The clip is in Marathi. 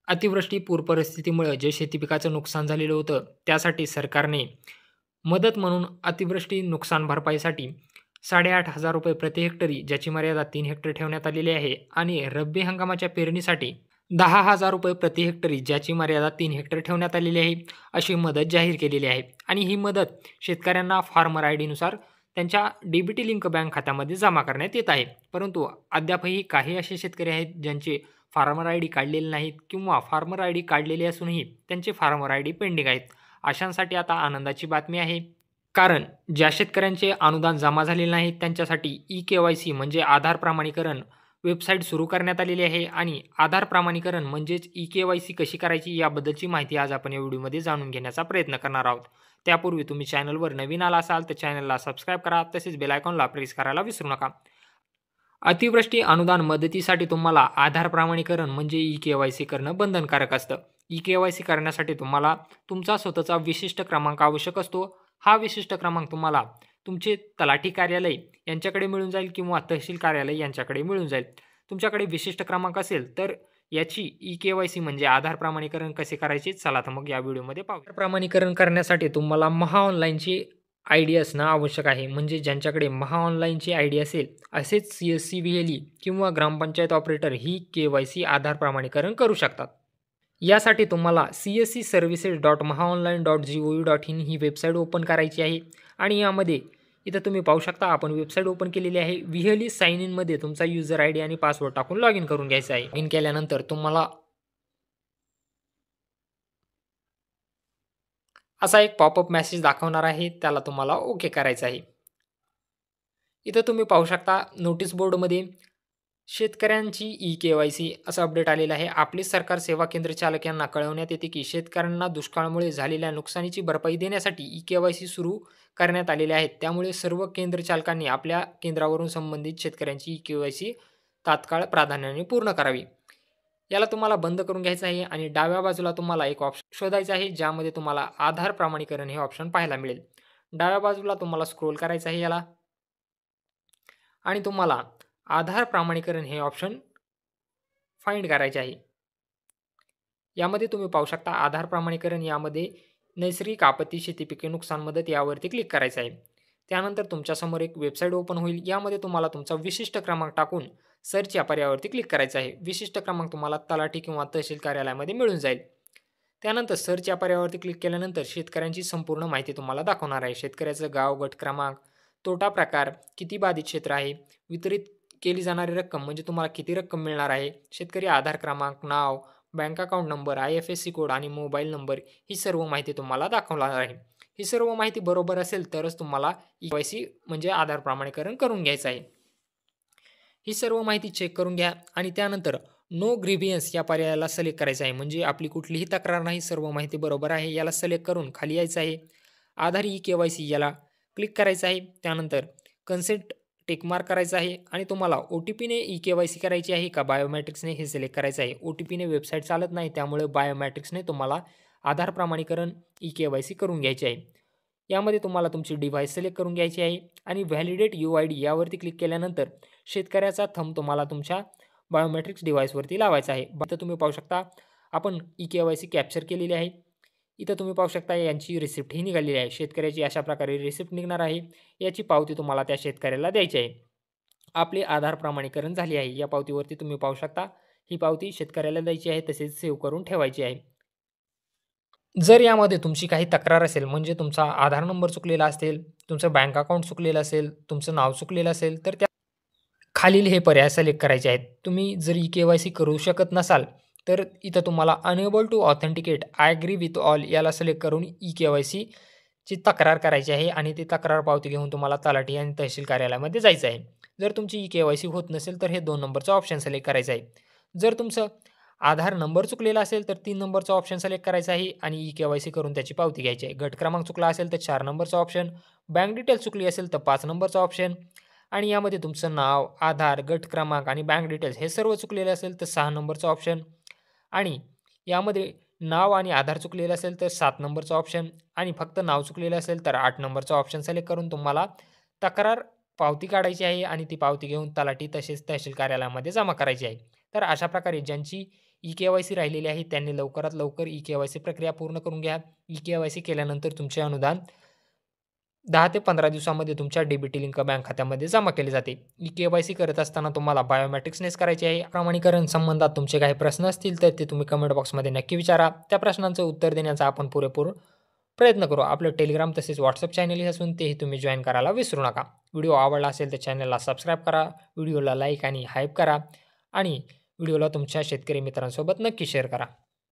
अतिवृष्टी पूर परिस्थितीमुळे जे शेती पिकाचं नुकसान झालेलं होतं, त्यासाठी सरकारने मदत म्हणून अतिवृष्टी नुकसान भरपाईसाठी ₹8,500 प्रति हेक्टरी ज्याची मर्यादा 3 हेक्टर ठेवण्यात आलेली आहे आणि रब्बी हंगामाच्या पेरणीसाठी ₹10,000 प्रति हेक्टरी ज्याची मर्यादा 3 हेक्टर ठेवण्यात आलेली आहे, अशी मदत जाहीर केलेली आहे. आणि ही मदत शेतकऱ्यांना फार्मर आयडीनुसार त्यांच्या डीबीटी लिंक बँक खात्यामध्ये जमा करण्यात येत आहे. परंतु अद्यापही काही असे शेतकरी आहेत ज्यांचे फार्मर आयडी काढलेले नाहीत किंवा फार्मर आयडी काढलेले असूनही त्यांचे फार्मर आयडी पेंडिंग आहेत. अशांसाठी आता आनंदाची बातमी आहे. कारण ज्या शेतकऱ्यांचे अनुदान जमा झालेले नाही त्यांच्यासाठी ई-के-वाय-सी म्हणजे आधार प्रमाणीकरण वेबसाईट सुरू करण्यात आलेली आहे आणि आधार प्रमाणीकरण म्हणजेच ई-के-वाय-सी कशी करायची याबद्दलची माहिती आज आपण या व्हिडिओमध्ये जाणून घेण्याचा प्रयत्न करणार आहोत. त्यापूर्वी तुम्ही चॅनलवर नवीन आला असाल तर चॅनलला सबस्क्राईब करा, तसेच बेल आयकॉनला प्रेस करायला विसरू नका. अतिवृष्टी अनुदान मदतीसाठी तुम्हाला आधार प्रमाणीकरण म्हणजे ई-के-वाय-सी करणं बंधनकारक असतं. ई-के-वाय-सी करण्यासाठी तुम्हाला तुमचा स्वतःचा विशिष्ट क्रमांक आवश्यक असतो. हा विशिष्ट क्रमांक तुम्हाला तुमचे तलाठी कार्यालय यांच्याकडे मिळून जाईल किंवा तहसील कार्यालय यांच्याकडे मिळून जाईल. तुमच्याकडे विशिष्ट क्रमांक असेल तर याची ई-के-वाय-सी म्हणजे आधार प्रमाणीकरण कसे करायचे चला तर मग या व्हिडिओमध्ये पाहू. आधार प्रमाणीकरण करण्यासाठी तुम्हाला महाऑनलाईनची आयडी असणं आवश्यक आहे. म्हणजे ज्यांच्याकडे महाऑनलाईनची आयडी असेल असेच CSC-VLE किंवा ग्रामपंचायत ऑपरेटर ही के-वाय-सी आधार प्रमाणीकरण करू शकतात. यासाठी तुम्हाला cscservices.mahaonline.gov.in ही वेबसाईट ओपन करायची आहे आणि यामध्ये इथं तुम्ही पाहू शकता आपण वेबसाईट ओपन केलेली आहे. VLE साइन इनमध्ये तुमचा युजर आयडी आणि पासवर्ड टाकून लॉग इन करून घ्यायचा आहे. लॉग इन केल्यानंतर तुम्हाला असा एक पॉपअप मेसेज दाखवणार आहे, त्याला तुम्हाला ओके करायचं आहे. इथं तुम्ही पाहू शकता नोटीस बोर्डमध्ये शेतकऱ्यांची ई-के-वाय-सी असं अपडेट आलेलं आहे. आपले सरकार सेवा केंद्र चालक यांना कळवण्यात येते की शेतकऱ्यांना दुष्काळामुळे झालेल्या नुकसानीची भरपाई देण्यासाठी ई-के-वाय-सी सुरू करण्यात आलेले आहेत. त्यामुळे सर्व केंद्र चालकांनी आपल्या केंद्रावरून संबंधित शेतकऱ्यांची ई-के-वाय-सी तात्काळ प्राधान्याने पूर्ण करावी. याला तुम्हाला बंद करून घ्यायचं आहे आणि डाव्या बाजूला तुम्हाला एक ऑप्शन शोधायचा आहे ज्यामध्ये तुम्हाला आधार प्रमाणीकरण हे ऑप्शन पाहायला मिळेल. डाव्या बाजूला तुम्हाला स्क्रोल करायचं आहे याला आणि तुम्हाला आधार प्रमाणीकरण हे ऑप्शन फाइंड करायचे आहे. यामध्ये तुम्ही पाहू शकता आधार प्रमाणीकरण यामध्ये नैसर्गिक आपत्ती, शेती पिके नुकसान मदत यावरती क्लिक करायचं आहे. त्यानंतर तुमच्यासमोर एक वेबसाईट ओपन होईल. यामध्ये तुम्हाला तुमचा विशिष्ट क्रमांक टाकून सर्च या पर्यायावरती क्लिक करायचं आहे. विशिष्ट क्रमांक तुम्हाला तलाठी किंवा तहसील कार्यालयामध्ये मिळून जाईल. त्यानंतर सर्च या पर्यायावरती क्लिक केल्यानंतर शेतकऱ्यांची संपूर्ण माहिती तुम्हाला दाखवणार आहे. शेतकऱ्याचं गाव, गट क्रमांक, तोटा प्रकार, किती बाधित क्षेत्र आहे, वितरित केली जाणारी रक्कम म्हणजे तुम्हाला किती रक्कम मिळणार आहे, शेतकरी आधार क्रमांक, नाव, bank account number, IFSC code आणि मोबाईल नंबर ही सर्व माहिती तुम्हाला दाखवणार आहे. ही सर्व माहिती बरोबर असेल तरच तुम्हाला ई-के-वाय-सी म्हणजे आधार प्रमाणीकरण करून घ्यायचं आहे. ही सर्व माहिती चेक करून घ्या आणि त्यानंतर नो ग्रीव्हियन्स या पर्यायाला सिलेक्ट करायचं आहे. म्हणजे आपली कुठलीही तक्रार नाही, सर्व माहिती बरोबर आहे. याला सिलेक्ट करून खाली यायचं आहे. आधार ई-के-वाय-सी याला क्लिक करायचं आहे. त्यानंतर कन्सेंट टिकमार्क करायचं आहे आणि तुम्हाला OTPने ई-के-वाय-सी करायची आहे का बायोमॅट्रिक्सने हे सिलेक्ट करायचं आहे. OTPने वेबसाईट चालत नाही, त्यामुळे बायोमॅट्रिक्सने तुम्हाला आधार प्रमाणीकरण ई-के-वाय-सी करून घ्यायची आहे. यामध्ये तुम्हाला तुमची डिव्हाइस सिलेक्ट करून घ्यायची आहे आणि व्हॅलिडेट UID यावरती क्लिक केल्यानंतर शेतकऱ्याचा थंब तुम्हाला तुमच्या बायोमॅट्रिक्स डिव्हाइसवरती लावायचा आहे. इथं तुम्ही पाहू शकता आपण ई-के-वाय-सी कॅप्चर केलेली आहे. इथं तुम्ही पाहू शकता यांची रिसिप्ट ही निघालेली आहे. शेतकऱ्याची अशा प्रकारे रिसिप्ट निघणार आहे. याची पावती तुम्हाला त्या शेतकऱ्याला द्यायची आहे. आपले आधार प्रमाणीकरण झाले आहे. या पावतीवरती तुम्ही पाहू शकता ही पावती शेतकऱ्याला द्यायची आहे, तसेच सेव्ह करून ठेवायची आहे. जर यामध्ये तुमची काही तक्रार असेल म्हणजे तुमचा आधार नंबर चुकलेला असेल, तुमचं बँक अकाउंट चुकलेलं असेल, तुमचं नाव चुकलेलं असेल तर त्या खालील हे पर्याय सिलेक्ट करायचे आहेत. तुम्ही जर ई-के-वाय-सी करू शकत नसाल तर इथं तुम्हाला enable to authenticate I agree with all याला सिलेक्ट करून ई-के-वाय-सीची तक्रार करायची आहे आणि ती तक्रार पावती घेऊन तुम्हाला तलाठी आणि तहसील कार्यालयामध्ये जायचं आहे. जर तुमची ई-के-वाय-सी होत नसेल तर हे 2 नंबरचा ऑप्शन सिलेक्ट करायचं आहे. जर तुमचं आधार नंबर चुकलेला असेल तर 3 नंबरचा ऑप्शन सिलेक्ट करायचा आहे आणि ई-के-वाय-सी करून त्याची पावती घ्यायची आहे. गट क्रमांक चुकला असेल तर 4 नंबरचा ऑप्शन, बँक डिटेल चुकली असेल तर 5 नंबरचा ऑप्शन आणि यामध्ये तुमचं नाव, आधार, गट क्रमांक आणि बँक डिटेल्स हे सर्व चुकलेले असेल तर 6 नंबरचा ऑप्शन आणि यामध्ये नाव आणि आधार चुकलेलं असेल तर 7 नंबरचा ऑप्शन आणि फक्त नाव चुकलेलं असेल तर 8 नंबरचा ऑप्शन सिलेक्ट करून तुम्हाला तक्रार पावती काढायची आहे आणि ती पावती घेऊन तलाठी तसेच तहसील कार्यालयामध्ये जमा करायची आहे. तर अशा प्रकारे ज्यांची ई-के-वाय-सी राहिलेली आहे त्यांनी लवकरात लवकर ई-के-वाय-सी प्रक्रिया पूर्ण करून घ्या. ई-के-वाय-सी केल्यानंतर तुमचे अनुदान 10 ते 15 दिवसामध्ये तुमच्या डी-बी-टी लिंक बँक खात्यामध्ये जमा केले जाते. ई-के-वाय-सी करत असताना तुम्हाला बायोमेट्रिक्सनेच करायचे आहे. प्रमाणीकरण संबंधात तुमचे काही प्रश्न असतील तर ते तुम्ही कमेंट बॉक्समध्ये नक्की विचारा. त्या प्रश्नांचं उत्तर देण्याचा आपण पुरेपूर प्रयत्न करू. आपलं टेलिग्राम तसेच WhatsApp चॅनलही असून तेही तुम्ही जॉइन करायला विसरू नका. व्हिडिओ आवडला असेल तर चॅनलला सबस्क्राईब करा, व्हिडिओला लाईक आणि हाईप करा आणि व्हिडिओला तुमच्या शेतकरी मित्रांसोबत नक्की शेअर करा.